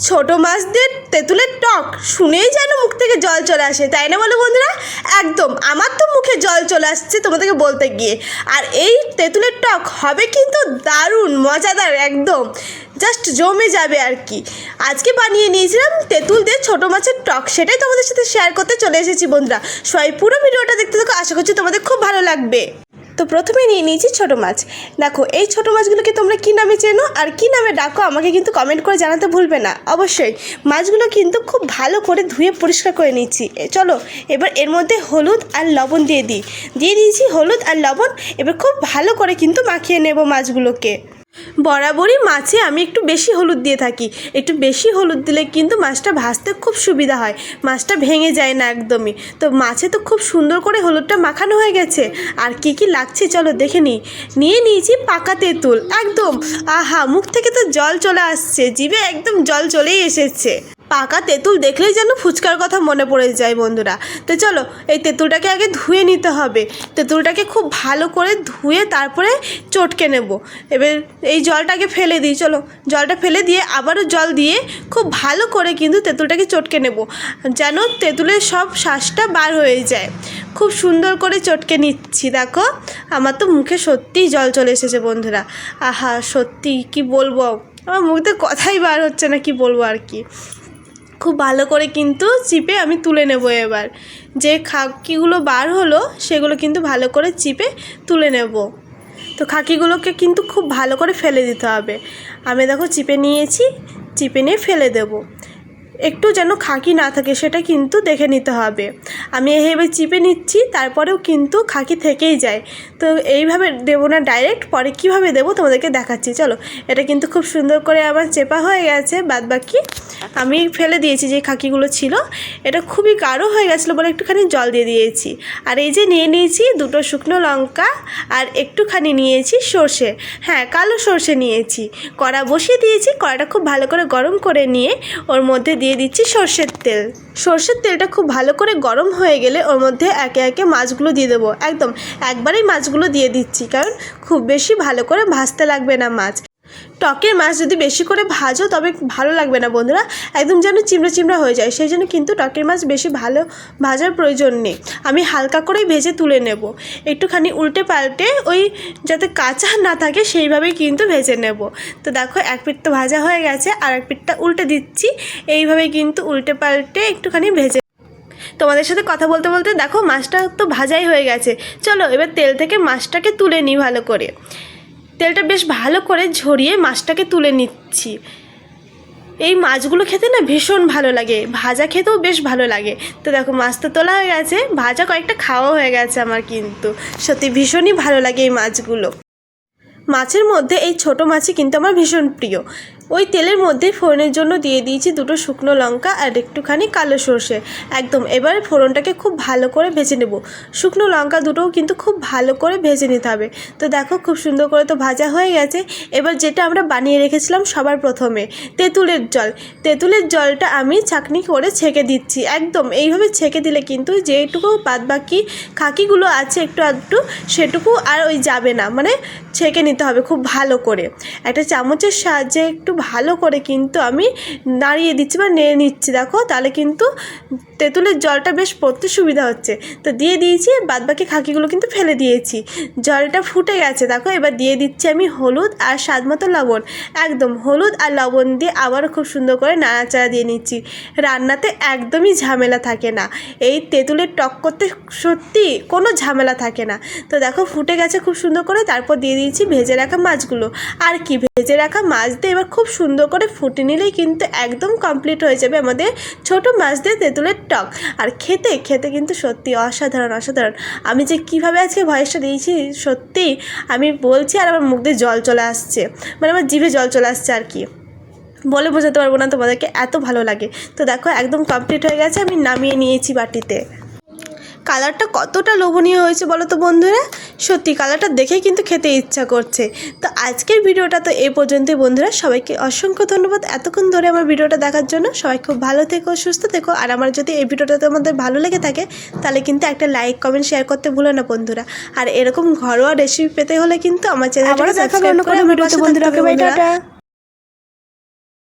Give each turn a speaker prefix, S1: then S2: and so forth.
S1: ছোট মাছ দিয়ে তেঁতুলের টক শুনেই যেন মুখ থেকে জল চলে আসে, তাই না বলো বন্ধুরা? একদম, আমার তো মুখে জল চলে আসছে তোমাদেরকে বলতে গিয়ে। আর এই তেঁতুলের টক হবে কিন্তু দারুণ মজাদার, একদম জাস্ট জমে যাবে আর কি। আজকে বানিয়ে নিয়েছিলাম তেঁতুল দিয়ে ছোটো মাছের টক, সেটাই তোমাদের সাথে শেয়ার করতে চলে এসেছি বন্ধুরা। সবাই পুরো ভিডিওটা দেখতে থাকো, আশা করছি তোমাদের খুব ভালো লাগবে। তো প্রথমে নিয়ে নিয়েছি ছোটো মাছ। দেখো এই ছোটো মাছগুলোকে তোমরা কী নামে চেনো আর কী নামে ডাকো আমাকে কিন্তু কমেন্ট করে জানাতে ভুলবে না অবশ্যই। মাছগুলো কিন্তু খুব ভালো করে ধুয়ে পরিষ্কার করে নিচ্ছি। চলো এবার এর মধ্যে হলুদ আর লবণ দিয়ে দিয়েছি হলুদ আর লবণ। এবার খুব ভালো করে কিন্তু মাখিয়ে নেব মাছগুলোকে। বরাবরই মাছে আমি একটু বেশি হলুদ দিয়ে থাকি, একটু বেশি হলুদ দিলে কিন্তু মাছটা ভাজতে খুব সুবিধা হয়, মাছটা ভেঙে যায় না একদমই। তো মাছে তো খুব সুন্দর করে হলুদটা মাখানো হয়ে গেছে। আর কি কি লাগছে চলো দেখে নিয়ে নিয়েছি পাকা তেঁতুল, একদম আহা মুখ থেকে তো জল চলে আসছে, জিভে একদম জল চলেই এসেছে। পাকা তেঁতুল দেখলেই যেন ফুচকার কথা মনে পড়ে যায় বন্ধুরা। তো চলো এই তেঁতুলটাকে আগে ধুয়ে নিতে হবে। তেঁতুলটাকে খুব ভালো করে ধুয়ে তারপরে চটকে নেব। এবার এই জলটাকে ফেলে দিই, চলো জলটা ফেলে দিয়ে আবারও জল দিয়ে খুব ভালো করে কিন্তু তেঁতুলটাকে চটকে নেব, যেন তেঁতুলের সব শ্বাসটা বার হয়ে যায়। খুব সুন্দর করে চটকে নিচ্ছি। দেখো আমার তো মুখে সত্যিই জল চলে এসেছে বন্ধুরা। আহা সত্যি কি বলবো, আমার মুখে কথাই বার হচ্ছে না, কি বলবো আর কি। খুব ভালো করে কিন্তু চিপে আমি তুলে নেব। এবার যে খাকিগুলো বার হলো সেগুলো কিন্তু ভালো করে চিপে তুলে নেব। তো খাকিগুলোকে কিন্তু খুব ভালো করে ফেলে দিতে হবে। আমি দেখো চিপে নিয়েছি, চিপে নিয়ে ফেলে দেব। একটু যেন খাকি না থাকে সেটা কিন্তু দেখে নিতে হবে। আমি এইভাবে চিপে নিচ্ছি, তারপরেও কিন্তু খাকি থেকেই যায়। তো এইভাবে দেবো না ডাইরেক্ট, পরে কীভাবে দেবো তোমাদেরকে দেখাচ্ছি। চলো এটা কিন্তু খুব সুন্দর করে আমার চেপা হয়ে গেছে, বাদবাকি আমি ফেলে দিয়েছি যে খাকিগুলো ছিল। এটা খুবই গাঢ় হয়ে গেছিলো বলে একটুখানি জল দিয়ে দিয়েছি। আর এই যে নিয়ে নিয়েছি দুটো শুকনো লঙ্কা আর একটুখানি নিয়েছি সর্ষে, হ্যাঁ কালো সর্ষে নিয়েছি। কড়া বসিয়ে দিয়েছি, কড়াটা খুব ভালো করে গরম করে নিয়ে ওর মধ্যে দিয়ে দিচ্ছি সর্ষের তেল। সর্ষের তেলটা খুব ভালো করে গরম হয়ে গেলে ওর মধ্যে একে একে মাছগুলো দিয়ে দেবো। একদম একবারেই মাছগুলো দিয়ে দিচ্ছি, কারণ খুব বেশি ভালো করে ভাজতে লাগবে না মাছ। টকের মাছ যদি বেশি করে ভাজো তবে ভালো লাগবে না বন্ধুরা, একদম যেন চিমড়া চিমড়া হয়ে যায়। সেই জন্য কিন্তু টকের মাছ বেশি ভালো ভাজার প্রয়োজন নেই। আমি হালকা করেই ভেজে তুলে নেব, একটুখানি উল্টে পাল্টে ওই যাতে কাঁচা না থাকে সেইভাবেই কিন্তু ভেজে নেব। তো দেখো এক পিঠ তো ভাজা হয়ে গেছে, আর এক পিঠটা উল্টে দিচ্ছি। এইভাবে কিন্তু উল্টে পাল্টে একটুখানি ভেজে। তোমাদের সাথে কথা বলতে বলতে দেখো মাছটা তো ভাজাই হয়ে গেছে। চলো এবার তেল থেকে মাছটাকে তুলে নিই ভালো করে। তেলটা বেশ ভালো করে ঝরিয়ে মাছটাকে তুলে নিচ্ছি। এই মাছগুলো খেতে না ভীষণ ভালো লাগে, ভাজা খেতেও বেশ ভালো লাগে। তো দেখো মাছ তো তোলা হয়ে গেছে, ভাজা কয়েকটা খাওয়া হয়ে গেছে আমার, কিন্তু সত্যি ভীষণই ভালো লাগে এই মাছগুলো। মাছের মধ্যে এই ছোট মাছই কিন্তু আমার ভীষণ প্রিয়। ওই তেলের মধ্যে ফোড়নের জন্য দিয়ে দিয়েছি দুটো শুকনো লঙ্কা আর একটুখানি কালো সর্ষে। একদম এবার ফোড়নটাকে খুব ভালো করে ভেজে নেব। শুকনো লঙ্কা দুটোও কিন্তু খুব ভালো করে ভেজে নিতে হবে। তো দেখো খুব সুন্দর করে তো ভাজা হয়ে গেছে। এবার যেটা আমরা বানিয়ে রেখেছিলাম সবার প্রথমে তেঁতুলের জলটা আমি ছাঁকনি করে ছেঁকে দিচ্ছি। একদম এইভাবে ছেঁকে দিলে কিন্তু যেটুকু বাদবাকি খাকিগুলো আছে একটু আধটু সেটুকু আর ওই যাবে না, মানে ছেঁকে নিতে হবে খুব ভালো করে। একটা চামচের সাহায্যে একটু ভালো করে কিন্তু আমি নাড়িয়ে দিচ্ছি বা নেড়ে নিচ্ছি। দেখো তাহলে কিন্তু তেঁতুলের জলটা বেশ পড়তে সুবিধা হচ্ছে। তো দিয়ে দিয়েছি, বাদবাকি খাকিগুলো কিন্তু ফেলে দিয়েছি। জলটা ফুটে গেছে দেখো। এবার দিয়ে দিচ্ছি আমি হলুদ আর স্বাদ মতো লবণ। একদম হলুদ আর লবণ দিয়ে আবারও খুব সুন্দর করে নাড়াচাড়া দিয়ে নিচ্ছি। রান্নাতে একদমই ঝামেলা থাকে না, এই তেঁতুলের টক করতে সত্যি কোনো ঝামেলা থাকে না। তো দেখো ফুটে গেছে খুব সুন্দর করে। তারপর দিয়ে দিয়েছি ভেজে রাখা মাছগুলো। আর কি, ভেজে রাখা মাছ দিয়ে এবার খুব সুন্দর করে ফুটে নিলেই কিন্তু একদম কমপ্লিট হয়ে যাবে আমাদের ছোট মাছ দিয়ে তেঁতুলের টক। আর খেতে কিন্তু সত্যি অসাধারণ। আমি যে কীভাবে আজকে ভয়েসটা দিয়েছি সত্যি আমি বলছি আর আমার মুখ দিয়ে জল চলে আসছে, মানে আমার জিভে জল চলে আসছে আর কি, বলে বোঝাতে পারবো না তোমাদেরকে, এত ভালো লাগে। তো দেখো একদম কমপ্লিট হয়ে গেছে, আমি নামিয়ে নিয়েছি বাটিতে। কালারটা কতটা লোভনীয় হয়েছে বলো তো বন্ধুরা, সত্যি কালারটা দেখেই কিন্তু খেতে ইচ্ছা করছে। তো আজকের ভিডিওটা তো এই পর্যন্তই বন্ধুরা। সবাইকে অসংখ্য ধন্যবাদ এতক্ষণ ধরে আমার ভিডিওটা দেখার জন্য। সবাই খুব ভালো থেকো, সুস্থ থেকো। আর আমার যদি এই ভিডিওটা তোমাদের ভালো লেগে থাকে তাহলে কিন্তু একটা লাইক কমেন্ট শেয়ার করতে ভুলো না বন্ধুরা। আর এরকম ঘরোয়া রেসিপি পেতে হলে কিন্তু আমার চ্যানেলটা সাবস্ক্রাইব করে আমার পাশে থাকতে হবে বন্ধুরা।